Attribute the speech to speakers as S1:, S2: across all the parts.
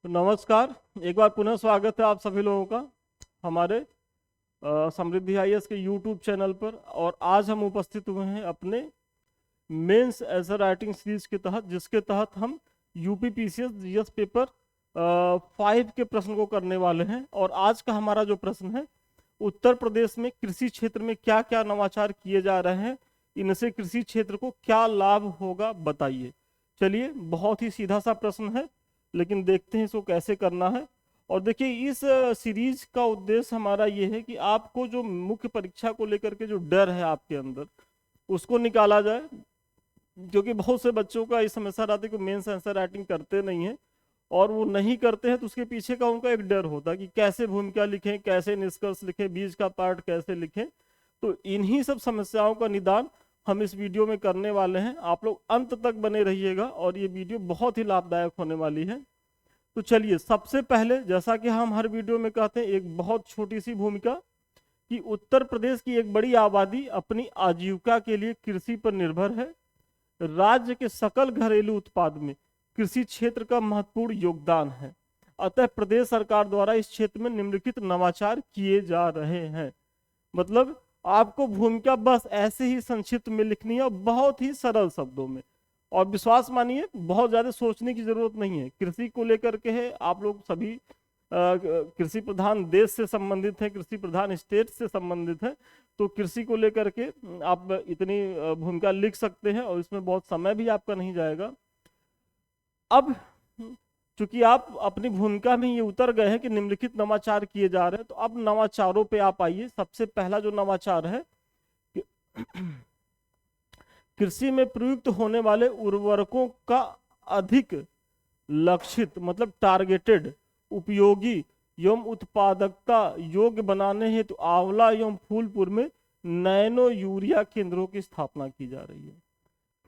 S1: नमस्कार। एक बार पुनः स्वागत है आप सभी लोगों का हमारे समृद्धि आईएएस के यूट्यूब चैनल पर। और आज हम उपस्थित हुए हैं अपने मेंस ऐसे राइटिंग सीरीज के तहत, जिसके तहत हम यूपी पीसीएस जीएस पेपर 5 के प्रश्न को करने वाले हैं। और आज का हमारा जो प्रश्न है, उत्तर प्रदेश में कृषि क्षेत्र में क्या क्या नवाचार किए जा रहे हैं, इनसे कृषि क्षेत्र को क्या लाभ होगा, बताइए। चलिए, बहुत ही सीधा सा प्रश्न है, लेकिन देखते हैं इसको कैसे करना है। और देखिए, इस सीरीज का उद्देश्य हमारा ये है कि आपको जो मुख्य परीक्षा को लेकर के जो डर है आपके अंदर, उसको निकाला जाए। क्योंकि बहुत से बच्चों का इस समस्या रहती है कि मेंस आंसर राइटिंग करते नहीं है, और वो नहीं करते हैं तो उसके पीछे का उनका एक डर होता है कि कैसे भूमिका लिखें, कैसे निष्कर्ष लिखें, बीच का पार्ट कैसे लिखें। तो इन्हीं सब समस्याओं का निदान हम इस वीडियो में करने वाले हैं। आप लोग अंत तक बने रहिएगा और ये वीडियो बहुत ही लाभदायक होने वाली है। तो चलिए, सबसे पहले जैसा कि हम हर वीडियो में कहते हैं, एक बहुत छोटी सी भूमिका कि उत्तर प्रदेश की एक बड़ी आबादी अपनी आजीविका के लिए कृषि पर निर्भर है। राज्य के सकल घरेलू उत्पाद में कृषि क्षेत्र का महत्वपूर्ण योगदान है। अतः प्रदेश सरकार द्वारा इस क्षेत्र में निम्नलिखित नवाचार किए जा रहे हैं। मतलब आपको भूमिका बस ऐसे ही संक्षिप्त में लिखनी है और बहुत ही सरल शब्दों में। और विश्वास मानिए, बहुत ज्यादा सोचने की जरूरत नहीं है। कृषि को लेकर के है, आप लोग सभी कृषि प्रधान देश से संबंधित है, कृषि प्रधान स्टेट से संबंधित है। तो कृषि को लेकर के आप इतनी भूमिका लिख सकते हैं और इसमें बहुत समय भी आपका नहीं जाएगा। अब चूंकि आप अपनी भूमिका में ये उतर गए हैं कि निम्नलिखित नवाचार किए जा रहे हैं, तो अब नवाचारों पे आप आइए। सबसे पहला जो नवाचार है कि कृषि में प्रयुक्त होने वाले उर्वरकों का अधिक लक्षित, मतलब टारगेटेड, उपयोगी एवं उत्पादकता योग्य बनाने हेतु आंवला एवं फूलपुर में नैनो यूरिया केंद्रों की स्थापना की जा रही है।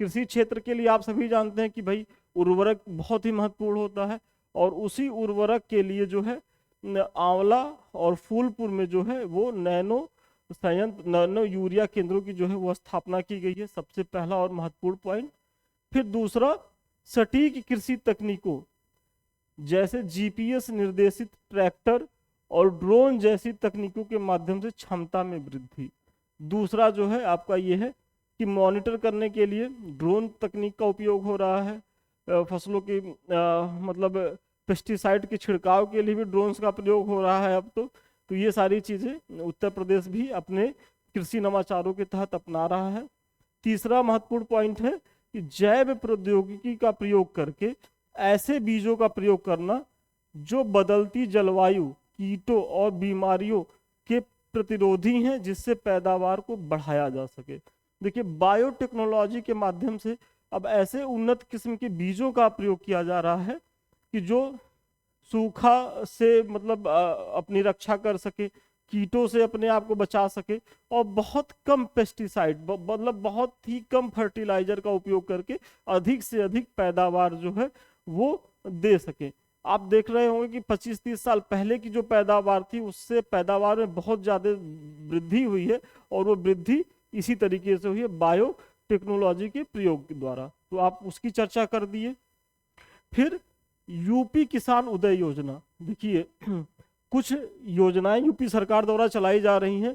S1: कृषि क्षेत्र के लिए आप सभी जानते हैं कि भाई उर्वरक बहुत ही महत्वपूर्ण होता है, और उसी उर्वरक के लिए जो है आंवला और फूलपुर में जो है वो नैनो संयंत्र, नैनो यूरिया केंद्रों की जो है वो स्थापना की गई है। सबसे पहला और महत्वपूर्ण पॉइंट। फिर दूसरा, सटीक कृषि तकनीकों जैसे जीपीएस निर्देशित ट्रैक्टर और ड्रोन जैसी तकनीकों के माध्यम से क्षमता में वृद्धि। दूसरा जो है आपका ये है कि मॉनिटर करने के लिए ड्रोन तकनीक का उपयोग हो रहा है। फसलों की मतलब पेस्टिसाइड के छिड़काव के लिए भी ड्रोन्स का प्रयोग हो रहा है अब तो ये सारी चीजें उत्तर प्रदेश भी अपने कृषि नवाचारों के तहत अपना रहा है। तीसरा महत्वपूर्ण पॉइंट है कि जैव प्रौद्योगिकी का प्रयोग करके ऐसे बीजों का प्रयोग करना जो बदलती जलवायु, कीटों और बीमारियों के प्रतिरोधी हैं, जिससे पैदावार को बढ़ाया जा सके। देखिए, बायोटेक्नोलॉजी के माध्यम से अब ऐसे उन्नत किस्म के बीजों का प्रयोग किया जा रहा है कि जो सूखा से मतलब अपनी रक्षा कर सके, कीटों से अपने आप को बचा सके, और बहुत कम पेस्टिसाइड मतलब बहुत ही कम फर्टिलाइजर का उपयोग करके अधिक से अधिक पैदावार जो है वो दे सके। आप देख रहे होंगे कि 25-30 साल पहले की जो पैदावार थी, उससे पैदावार में बहुत ज़्यादा वृद्धि हुई है, और वो वृद्धि इसी तरीके से हुई है बायो टेक्नोलॉजी के प्रयोग के द्वारा। तो आप उसकी चर्चा कर दिए। फिर यूपी किसान उदय योजना, देखिए कुछ योजनाएं यूपी सरकार द्वारा चलाई जा रही हैं,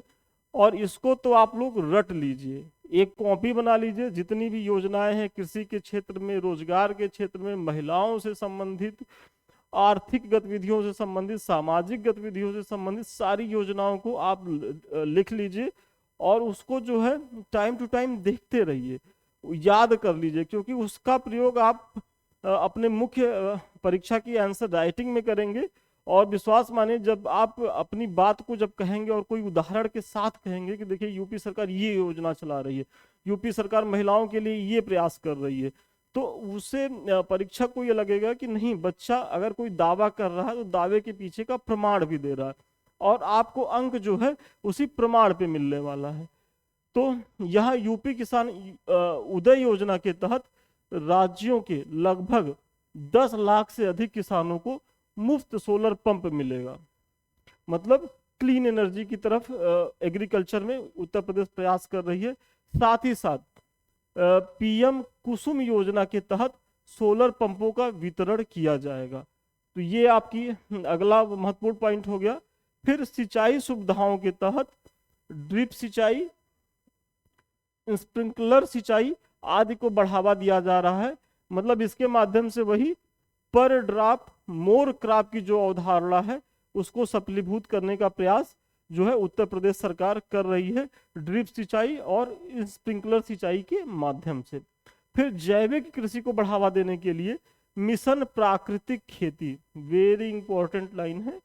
S1: और इसको तो आप लोग रट लीजिए, एक कॉपी बना लीजिए। जितनी भी योजनाएं हैं कृषि के क्षेत्र में, रोजगार के क्षेत्र में, महिलाओं से संबंधित, आर्थिक गतिविधियों से संबंधित, सामाजिक गतिविधियों से संबंधित सारी योजनाओं को आप लिख लीजिए, और उसको जो है टाइम टू टाइम देखते रहिए, याद कर लीजिए। क्योंकि उसका प्रयोग आप अपने मुख्य परीक्षा की आंसर राइटिंग में करेंगे। और विश्वास मानिए, जब आप अपनी बात को जब कहेंगे और कोई उदाहरण के साथ कहेंगे कि देखिए यूपी सरकार ये योजना चला रही है, यूपी सरकार महिलाओं के लिए ये प्रयास कर रही है, तो उससे परीक्षक को ये लगेगा कि नहीं, बच्चा अगर कोई दावा कर रहा है तो दावे के पीछे का प्रमाण भी दे रहा है, और आपको अंक जो है उसी प्रमाण पे मिलने वाला है। तो यहाँ यूपी किसान उदय योजना के तहत राज्यों के लगभग 10 लाख से अधिक किसानों को मुफ्त सोलर पंप मिलेगा। मतलब क्लीन एनर्जी की तरफ एग्रीकल्चर में उत्तर प्रदेश प्रयास कर रही है। साथ ही साथ पीएम कुसुम योजना के तहत सोलर पंपों का वितरण किया जाएगा। तो ये आपकी अगला महत्वपूर्ण पॉइंट हो गया। फिर सिंचाई सुविधाओं के तहत ड्रिप सिंचाई, स्प्रिंकलर सिंचाई आदि को बढ़ावा दिया जा रहा है। मतलब इसके माध्यम से वही पर ड्रॉप मोर क्रॉप की जो अवधारणा है उसको सफलीभूत करने का प्रयास जो है उत्तर प्रदेश सरकार कर रही है, ड्रिप सिंचाई और स्प्रिंकलर सिंचाई के माध्यम से। फिर जैविक कृषि को बढ़ावा देने के लिए मिशन प्राकृतिक खेती, वेरी इंपॉर्टेंट लाइन है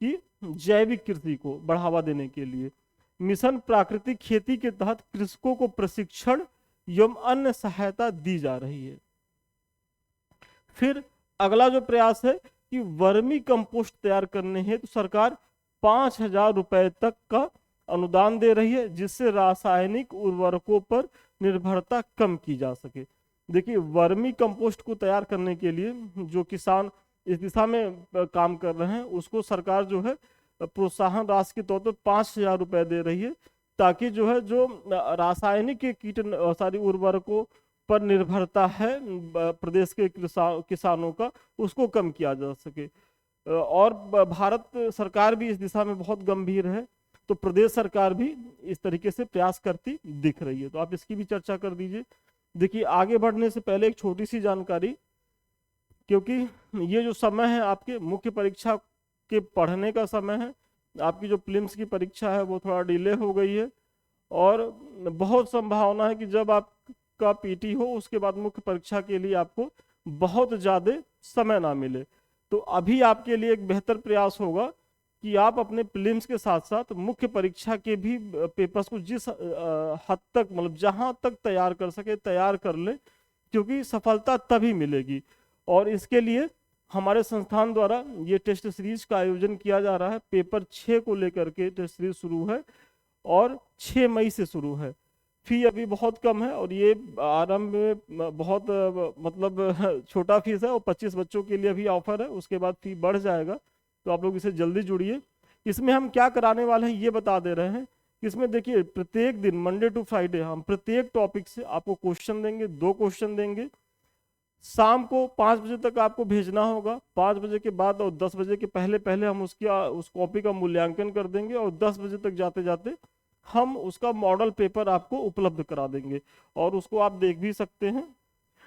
S1: कि जैविक कृषि को बढ़ावा देने के लिए मिशन प्राकृतिक खेती के तहत कृषकों को प्रशिक्षण एवं अन्य सहायता दी जा रही है। फिर अगला जो प्रयास है कि वर्मी कंपोस्ट तैयार करने हेतु तो सरकार 5,000 रुपए तक का अनुदान दे रही है, जिससे रासायनिक उर्वरकों पर निर्भरता कम की जा सके। देखिए, वर्मी कंपोस्ट को तैयार करने के लिए जो किसान इस दिशा में काम कर रहे हैं उसको सरकार जो है प्रोत्साहन राशि के तौर पर 5,000 रुपए दे रही है, ताकि जो है जो रासायनिक सारी उर्वरकों पर निर्भरता है प्रदेश के किसानों का, उसको कम किया जा सके। और भारत सरकार भी इस दिशा में बहुत गंभीर है, तो प्रदेश सरकार भी इस तरीके से प्रयास करती दिख रही है। तो आप इसकी भी चर्चा कर दीजिए। देखिए, आगे बढ़ने से पहले एक छोटी सी जानकारी, क्योंकि ये जो समय है आपके मुख्य परीक्षा के पढ़ने का समय है, आपकी जो प्रीलिम्स की परीक्षा है वो थोड़ा डिले हो गई है, और बहुत संभावना है कि जब आपका पीटी हो उसके बाद मुख्य परीक्षा के लिए आपको बहुत ज़्यादा समय ना मिले। तो अभी आपके लिए एक बेहतर प्रयास होगा कि आप अपने प्रीलिम्स के साथ साथ मुख्य परीक्षा के भी पेपर्स को जिस हद तक, मतलब जहां तक तैयार कर सके तैयार कर ले, क्योंकि सफलता तभी मिलेगी। और इसके लिए हमारे संस्थान द्वारा ये टेस्ट सीरीज का आयोजन किया जा रहा है। पेपर 6 को लेकर के टेस्ट सीरीज शुरू है और 6 मई से शुरू है। फी अभी बहुत कम है और ये आरंभ में बहुत मतलब छोटा फीस है, और 25 बच्चों के लिए भी ऑफर है, उसके बाद फी बढ़ जाएगा। तो आप लोग इसे जल्दी जुड़िए। इसमें हम क्या कराने वाले हैं ये बता दे रहे हैं। इसमें देखिए, प्रत्येक दिन मंडे टू फ्राइडे हम प्रत्येक टॉपिक से आपको क्वेश्चन देंगे, 2 क्वेश्चन देंगे। शाम को 5 बजे तक आपको भेजना होगा। 5 बजे के बाद और 10 बजे के पहले पहले हम उस कॉपी का मूल्यांकन कर देंगे, और 10 बजे तक जाते जाते हम उसका मॉडल पेपर आपको उपलब्ध करा देंगे, और उसको आप देख भी सकते हैं।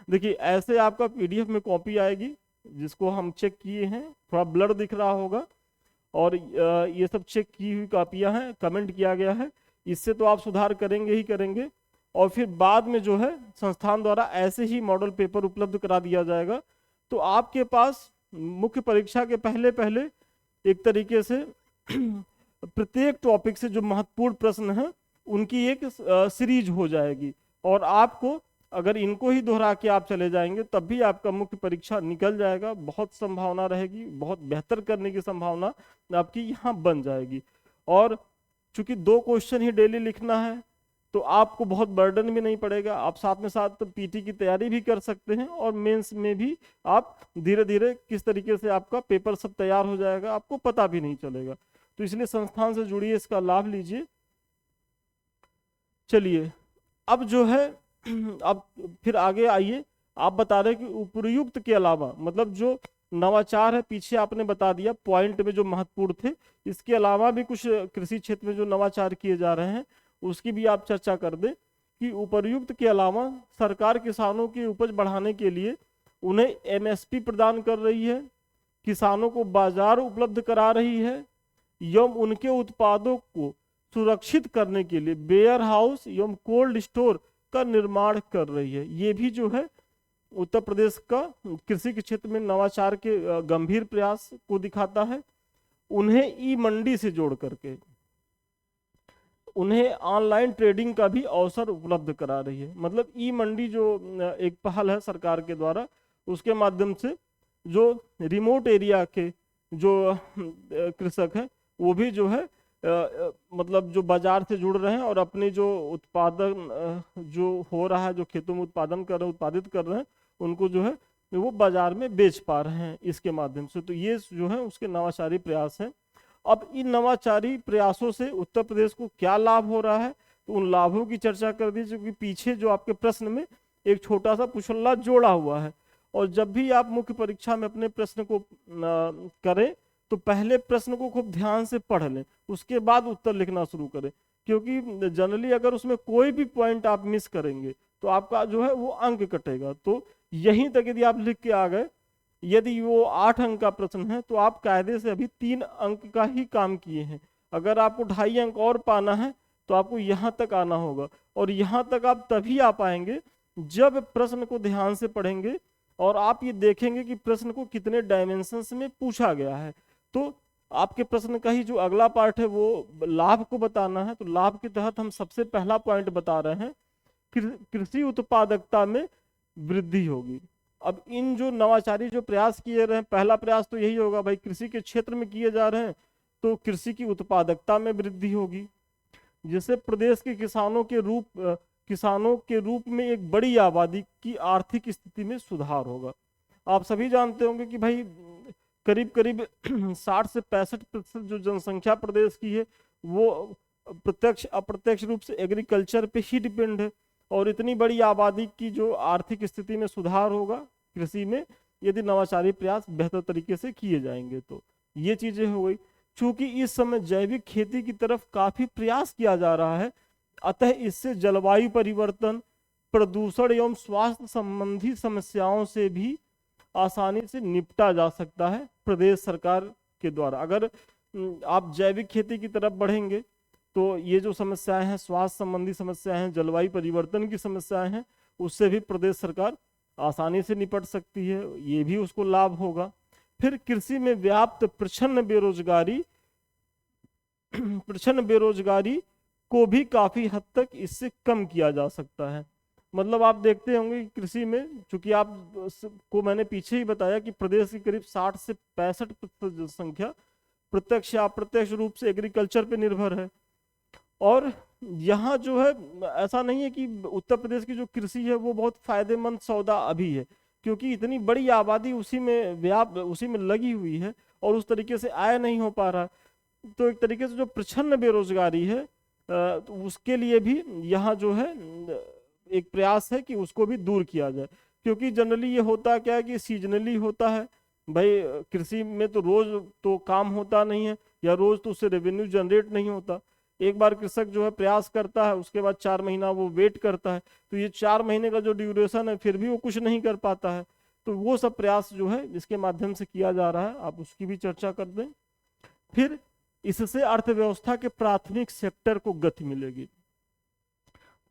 S1: देखिए, ऐसे आपका पीडीएफ में कॉपी आएगी, जिसको हम चेक किए हैं, थोड़ा ब्लर दिख रहा होगा, और ये सब चेक की हुई कापियां हैं, कमेंट किया गया है। इससे तो आप सुधार करेंगे ही करेंगे, और फिर बाद में जो है संस्थान द्वारा ऐसे ही मॉडल पेपर उपलब्ध करा दिया जाएगा। तो आपके पास मुख्य परीक्षा के पहले पहले एक तरीके से प्रत्येक टॉपिक से जो महत्वपूर्ण प्रश्न हैं उनकी एक सीरीज हो जाएगी, और आपको अगर इनको ही दोहरा के आप चले जाएंगे तब भी आपका मुख्य परीक्षा निकल जाएगा। बहुत संभावना रहेगी, बहुत बेहतर करने की संभावना आपकी यहाँ बन जाएगी। और चूंकि 2 क्वेश्चन ही डेली लिखना है तो आपको बहुत बर्डन भी नहीं पड़ेगा। आप साथ में साथ पीटी की तैयारी भी कर सकते हैं, और मेंस में भी आप धीरे धीरे किस तरीके से आपका पेपर सब तैयार हो जाएगा आपको पता भी नहीं चलेगा। तो इसलिए संस्थान से जुड़िए, इसका लाभ लीजिए। चलिए, अब जो है अब फिर आगे आइए। आप बता रहे हैं कि उपर्युक्त के अलावा, मतलब जो नवाचार है पीछे आपने बता दिया पॉइंट में जो महत्वपूर्ण थे, इसके अलावा भी कुछ कृषि क्षेत्र में जो नवाचार किए जा रहे हैं उसकी भी आप चर्चा कर दें। कि उपर्युक्त के अलावा सरकार किसानों की उपज बढ़ाने के लिए उन्हें एमएसपी प्रदान कर रही है, किसानों को बाजार उपलब्ध करा रही है, एवं उनके उत्पादों को सुरक्षित करने के लिए वेयर हाउस एवं कोल्ड स्टोर का निर्माण कर रही है। ये भी जो है उत्तर प्रदेश का कृषि के क्षेत्र में नवाचार के गंभीर प्रयास को दिखाता है। उन्हें ई मंडी से जोड़ करके उन्हें ऑनलाइन ट्रेडिंग का भी अवसर उपलब्ध करा रही है। मतलब ई मंडी जो एक पहल है सरकार के द्वारा, उसके माध्यम से जो रिमोट एरिया के जो कृषक हैं वो भी जो है मतलब जो बाजार से जुड़ रहे हैं, और अपने जो उत्पादन जो हो रहा है, जो खेतों में उत्पादन कर रहे हैं, उत्पादित कर रहे हैं, उनको जो है वो बाजार में बेच पा रहे हैं इसके माध्यम से। तो ये जो है उसके नवाचारी प्रयास हैं। अब इन नवाचारी प्रयासों से उत्तर प्रदेश को क्या लाभ हो रहा है, तो उन लाभों की चर्चा कर दीजिए, क्योंकि पीछे जो आपके प्रश्न में एक छोटा सा पुछल्ला जोड़ा हुआ है, और जब भी आप मुख्य परीक्षा में अपने प्रश्न को करें तो पहले प्रश्न को खूब ध्यान से पढ़ लें, उसके बाद उत्तर लिखना शुरू करें, क्योंकि जनरली अगर उसमें कोई भी पॉइंट आप मिस करेंगे तो आपका जो है वो अंक कटेगा। तो यहीं तक यदि आप लिख के आ गए, यदि वो 8 अंक का प्रश्न है तो आप कायदे से अभी 3 अंक का ही काम किए हैं। अगर आपको 2.5 अंक और पाना है तो आपको यहाँ तक आना होगा, और यहाँ तक आप तभी आ पाएंगे जब प्रश्न को ध्यान से पढ़ेंगे और आप ये देखेंगे कि प्रश्न को कितने डायमेंशंस में पूछा गया है। तो आपके प्रश्न का ही जो अगला पार्ट है वो लाभ को बताना है। तो लाभ के तहत हम सबसे पहला पॉइंट बता रहे हैं, कृषि उत्पादकता में वृद्धि होगी। अब इन जो नवाचारी जो प्रयास किए रहे हैं, पहला प्रयास तो यही होगा भाई, कृषि के क्षेत्र में किए जा रहे हैं तो कृषि की उत्पादकता में वृद्धि होगी, जिससे प्रदेश के किसानों के रूप में एक बड़ी आबादी की आर्थिक स्थिति में सुधार होगा। आप सभी जानते होंगे कि भाई करीब करीब 60 से 65% जो जनसंख्या प्रदेश की है वो प्रत्यक्ष अप्रत्यक्ष रूप से एग्रीकल्चर पे ही डिपेंड है, और इतनी बड़ी आबादी की जो आर्थिक स्थिति में सुधार होगा कृषि में यदि नवाचारी प्रयास बेहतर तरीके से किए जाएंगे। तो ये चीजें हो गई। चूंकि इस समय जैविक खेती की तरफ काफी प्रयास किया जा रहा है, अतः इससे जलवायु परिवर्तन, प्रदूषण एवं स्वास्थ्य संबंधी समस्याओं से भी आसानी से निपटा जा सकता है प्रदेश सरकार के द्वारा। अगर आप जैविक खेती की तरफ बढ़ेंगे तो ये जो समस्याएं हैं, स्वास्थ्य संबंधी समस्याएं हैं, जलवायु परिवर्तन की समस्याएं हैं, उससे भी प्रदेश सरकार आसानी से निपट सकती है, ये भी उसको लाभ होगा। फिर कृषि में व्याप्त प्रच्छन्न बेरोजगारी को भी काफी हद तक इससे कम किया जा सकता है। मतलब आप देखते होंगे कि कृषि में, चूंकि आप को मैंने पीछे ही बताया कि प्रदेश की करीब 60 से 65% जनसंख्या प्रत्यक्ष या अप्रत्यक्ष रूप से एग्रीकल्चर पे निर्भर है, और यहाँ जो है ऐसा नहीं है कि उत्तर प्रदेश की जो कृषि है वो बहुत फायदेमंद सौदा अभी है, क्योंकि इतनी बड़ी आबादी उसी में लगी हुई है और उस तरीके से आय नहीं हो पा रहा। तो एक तरीके से जो प्रच्छन्न बेरोजगारी है तो उसके लिए भी यहाँ जो है एक प्रयास है कि उसको भी दूर किया जाए, क्योंकि जनरली ये होता क्या है कि सीजनली होता है भाई, कृषि में तो रोज तो काम होता नहीं है या रोज तो उससे रेवेन्यू जनरेट नहीं होता। एक बार कृषक जो है प्रयास करता है, उसके बाद 4 महीना वो वेट करता है, तो ये 4 महीने का जो ड्यूरेशन है फिर भी वो कुछ नहीं कर पाता है। तो वो सब प्रयास जो है इसके माध्यम से किया जा रहा है, आप उसकी भी चर्चा कर दें। फिर इससे अर्थव्यवस्था के प्राथमिक सेक्टर को गति मिलेगी।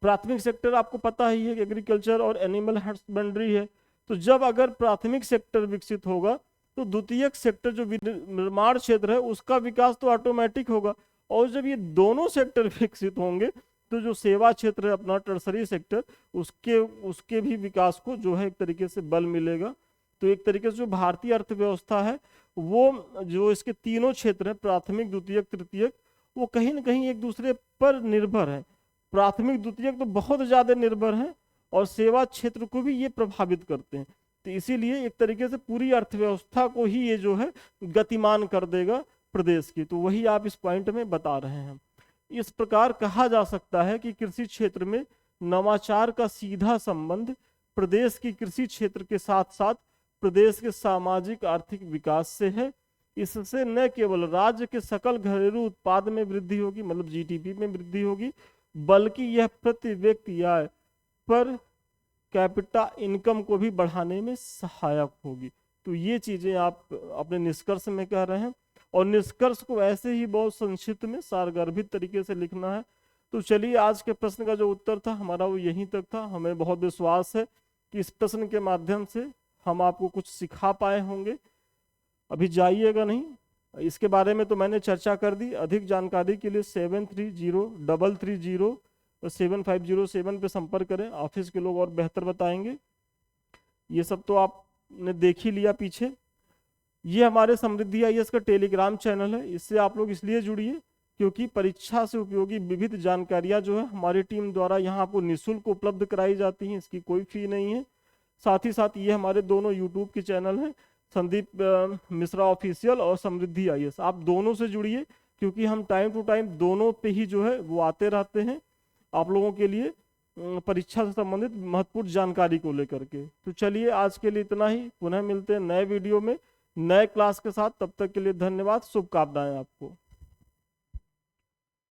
S1: प्राथमिक सेक्टर आपको पता ही है, एग्रीकल्चर और एनिमल हस्बेंड्री है। तो जब अगर प्राथमिक सेक्टर विकसित होगा तो द्वितीयक सेक्टर जो निर्माण क्षेत्र है उसका विकास तो ऑटोमेटिक होगा, और जब ये दोनों सेक्टर विकसित होंगे तो जो सेवा क्षेत्र है अपना टर्सरी सेक्टर, उसके भी विकास को जो है एक तरीके से बल मिलेगा। तो एक तरीके से जो भारतीय अर्थव्यवस्था है वो जो इसके तीनों क्षेत्र है, प्राथमिक द्वितीयक तृतीयक, वो कहीं ना कहीं एक दूसरे पर निर्भर है। प्राथमिक द्वितीयक तो बहुत ज्यादा निर्भर है और सेवा क्षेत्र को भी ये प्रभावित करते हैं। तो इसीलिए एक तरीके से पूरी अर्थव्यवस्था को ही ये जो है गतिमान कर देगा प्रदेश की। तो वही आप इस पॉइंट में बता रहे हैं। इस प्रकार कहा जा सकता है कि कृषि क्षेत्र में नवाचार का सीधा संबंध प्रदेश की कृषि क्षेत्र के साथ साथ प्रदेश के सामाजिक आर्थिक विकास से है। इससे न केवल राज्य के सकल घरेलू उत्पाद में वृद्धि होगी, मतलब जीडीपी में वृद्धि होगी, बल्कि यह प्रति व्यक्ति आय पर कैपिटा इनकम को भी बढ़ाने में सहायक होगी। तो ये चीजें आप अपने निष्कर्ष में कह रहे हैं, और निष्कर्ष को ऐसे ही बहुत संक्षिप्त में सारगर्भित तरीके से लिखना है। तो चलिए, आज के प्रश्न का जो उत्तर था हमारा वो यहीं तक था। हमें बहुत विश्वास है कि इस प्रश्न के माध्यम से हम आपको कुछ सिखा पाए होंगे। अभी जाइएगा नहीं, इसके बारे में तो मैंने चर्चा कर दी। अधिक जानकारी के लिए 7303307507 पे संपर्क करें, ऑफिस के लोग और बेहतर बताएंगे। ये सब तो आपने देख ही लिया पीछे। ये हमारे समृद्धि आईएएस का टेलीग्राम चैनल है, इससे आप लोग इसलिए जुड़िए क्योंकि परीक्षा से उपयोगी विविध जानकारियां जो है हमारी टीम द्वारा यहाँ आपको निःशुल्क उपलब्ध कराई जाती हैं, इसकी कोई फी नहीं है। साथ ही साथ ये हमारे दोनों यूट्यूब के चैनल हैं, संदीप मिश्रा ऑफिशियल और समृद्धि आईएएस। आप दोनों से जुड़िए क्योंकि हम टाइम टू टाइम दोनों पे ही जो है वो आते रहते हैं आप लोगों के लिए। परीक्षा से संबंधित महत्वपूर्ण जानकारी को लेकर के। तो चलिए आज के लिए इतना ही, पुनः मिलते हैं नए वीडियो में नए क्लास के साथ। तब तक के लिए धन्यवाद, शुभकामनाएं आपको।